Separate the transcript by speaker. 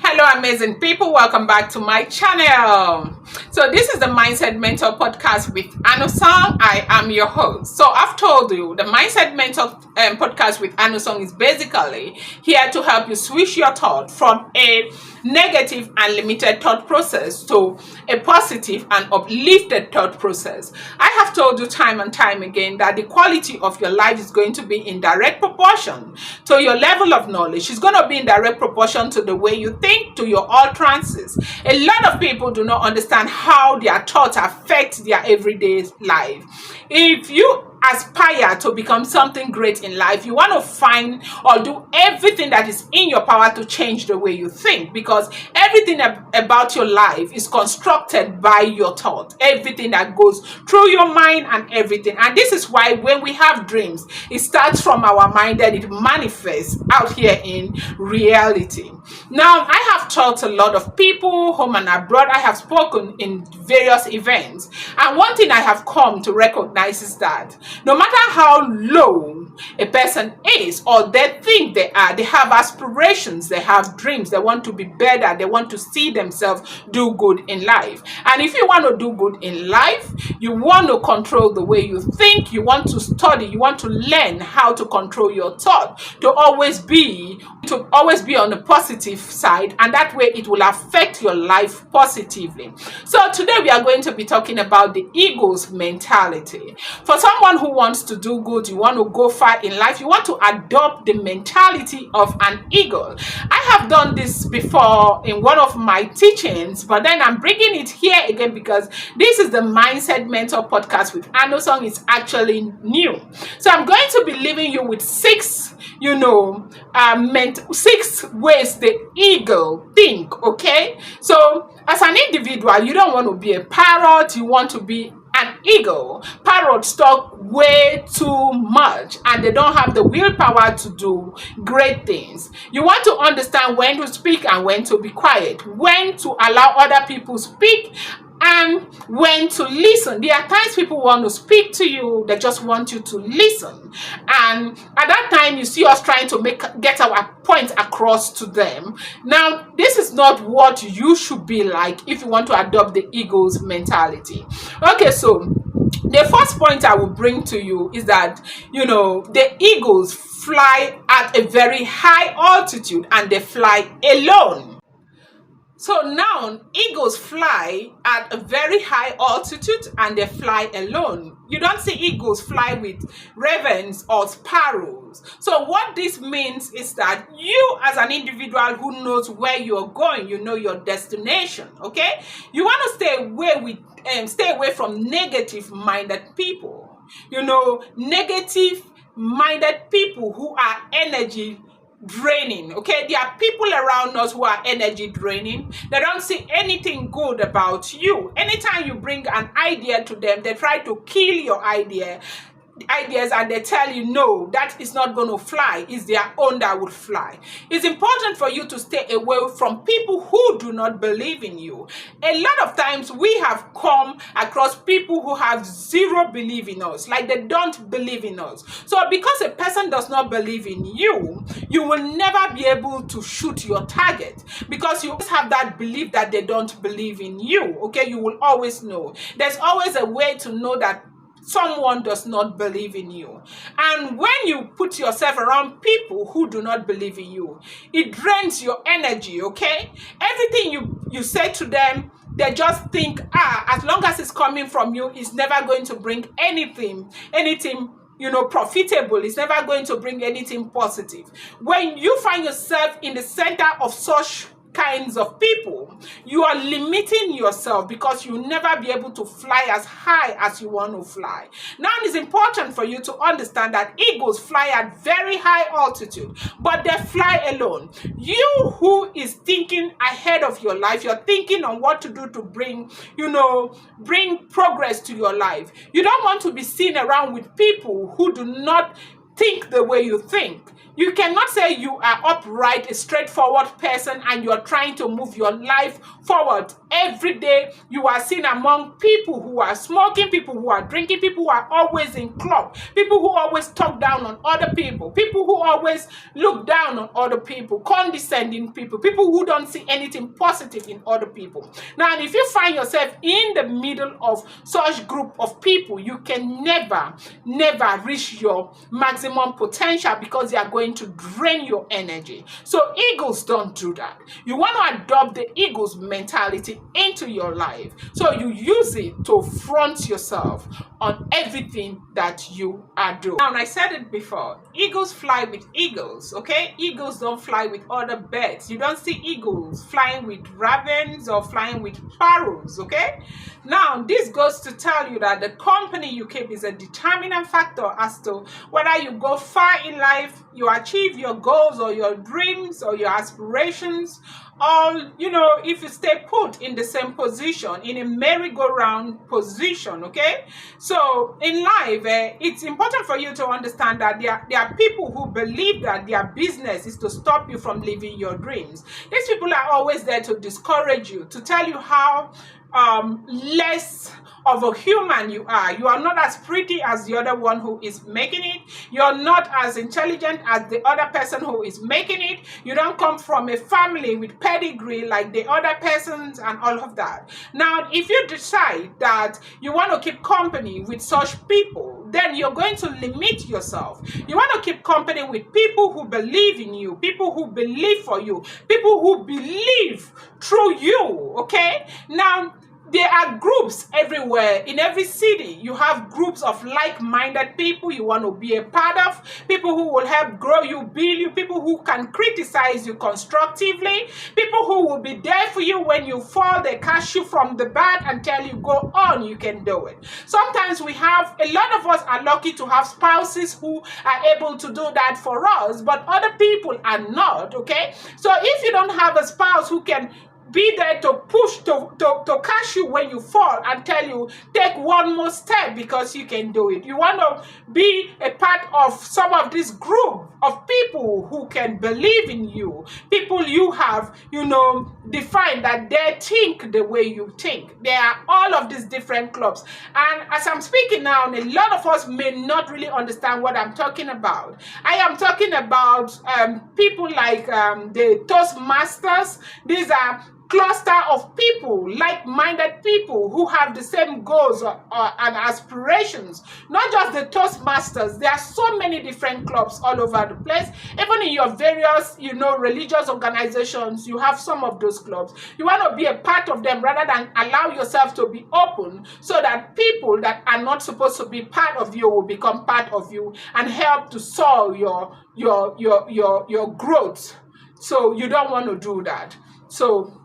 Speaker 1: Hello, amazing people. Welcome back to my channel. So this is the Mindset Mentor podcast with Anosong. I am your host. So I've told you the Mindset Mentor podcast with Anosong is basically here to help you switch your thought from a negative and limited thought process to a positive and uplifted thought process. I have told you time and time again that the quality of your life is going to be in direct proportion to your level of knowledge. It's going to be in direct proportion to the way you think, to your utterances. A lot of people do not understand how their thoughts affect their everyday life. If you aspire to become something great in life, you want to find or do everything that is in your power to change the way you think, because everything about your life is constructed by your thought, everything that goes through your mind and everything. And this is why when we have dreams, it starts from our mind and it manifests out here in reality. Now, I have taught a lot of people home and abroad. I have spoken in various events, and one thing I have come to recognize is that no matter how low a person is or they think they are, they have aspirations, they have dreams, they want to be better, they want to see themselves do good in life. And if you want to do good in life, you want to control the way you think, you want to study, you want to learn how to control your thought, to always be on the positive side, and that way it will affect your life positively. So today we are going to be talking about the ego's mentality. For someone who wants to do good, you want to go far in life, you want to adopt the mentality of an eagle. I have done this before in one of my teachings, but then I'm bringing it here again because this is the Mindset Mentor podcast with Anosong. Is actually new. So I'm going to be leaving you with six ways the eagle think. Okay, so as an individual, you don't want to be a parrot, you want to be an eagle. Parrots talk way too much and they don't have the willpower to do great things. You want to understand when to speak and when to be quiet, when to allow other people speak and when to listen. There are times people want to speak to you, they just want you to listen. And at that time, you see us trying to get our point across to them. Now, this is not what you should be like if you want to adopt the ego's mentality. Okay, so the first point I will bring to you is that, the eagles fly at a very high altitude and they fly alone. So now, eagles fly at a very high altitude and they fly alone. You don't see eagles fly with ravens or sparrows. So what this means is that you, as an individual who knows where you're going, you know your destination, okay? You want to stay away from negative-minded people. Negative-minded people who are energy draining. Okay, there are people around us who are energy draining. They don't see anything good about you. Anytime you bring an idea to them, they try to kill your ideas, and they tell you no, that is not going to fly. It's their own that would fly. It's important for you to stay away from people who do not believe in you. A lot of times we have come across people who have zero belief in us, like they don't believe in us. So because a person does not believe in you, you will never be able to shoot your target, because you always have that belief that they don't believe in you. Okay, you will always know. There's always a way to know that someone does not believe in you. And when you put yourself around people who do not believe in you, it drains your energy. Okay, everything you say to them, they just think, as long as it's coming from you, it's never going to bring anything profitable. It's never going to bring anything positive. When you find yourself in the center of such kinds of people, you are limiting yourself, because you'll never be able to fly as high as you want to fly. Now, it's important for you to understand that eagles fly at very high altitude, but they fly alone. You who is thinking ahead of your life, you're thinking on what to do to bring progress to your life. You don't want to be seen around with people who do not think the way you think. You cannot say you are upright, a straightforward person, and you are trying to move your life forward. Every day you are seen among people who are smoking, people who are drinking, people who are always in club, people who always talk down on other people who always look down on other people, condescending people who don't see anything positive in other people. Now, if you find yourself in the middle of such group of people, you can never reach your maximum potential, because they are going to drain your energy. So eagles don't do that. You want to adopt the eagle's mentality into your life, so you use it to front yourself on everything that you are doing. Now, I said it before, eagles fly with eagles, okay? Eagles don't fly with other birds. You don't see eagles flying with ravens or flying with sparrows, okay? Now, this goes to tell you that the company you keep is a determinant factor as to whether you go far in life, you achieve your goals or your dreams or your aspirations, or, if you stay put in the same position, in a merry-go-round position, okay? So in life, it's important for you to understand that there are people who believe that their business is to stop you from living your dreams. These people are always there to discourage you, to tell you how less of a human you are. You are not as pretty as the other one who is making it. You're not as intelligent as the other person who is making it. You don't come from a family with pedigree like the other persons and all of that. Now, if you decide that you want to keep company with such people, then you're going to limit yourself. You want to keep company with people who believe in you, people who believe for you, people who believe through you, okay? Now, there are groups everywhere. In every city, you have groups of like-minded people you want to be a part of, people who will help grow you, build you, people who can criticize you constructively, people who will be there for you when you fall, they catch you from the back and tell you, go on, you can do it. Sometimes a lot of us are lucky to have spouses who are able to do that for us, but other people are not, okay? So if you don't have a spouse who can be there to push, to catch you when you fall and tell you, take one more step because you can do it. You want to be a part of some of this group of people who can believe in you. People you have, defined that they think the way you think. There are all of these different clubs. And as I'm speaking now, a lot of us may not really understand what I'm talking about. I am talking about people like the Toastmasters. These are cluster of people, like-minded people who have the same goals and aspirations. Not just the Toastmasters. There are so many different clubs all over the place. Even in your various, religious organizations, you have some of those clubs. You want to be a part of them rather than allow yourself to be open, so that people that are not supposed to be part of you will become part of you and help to solve your growth. So you don't want to do that. So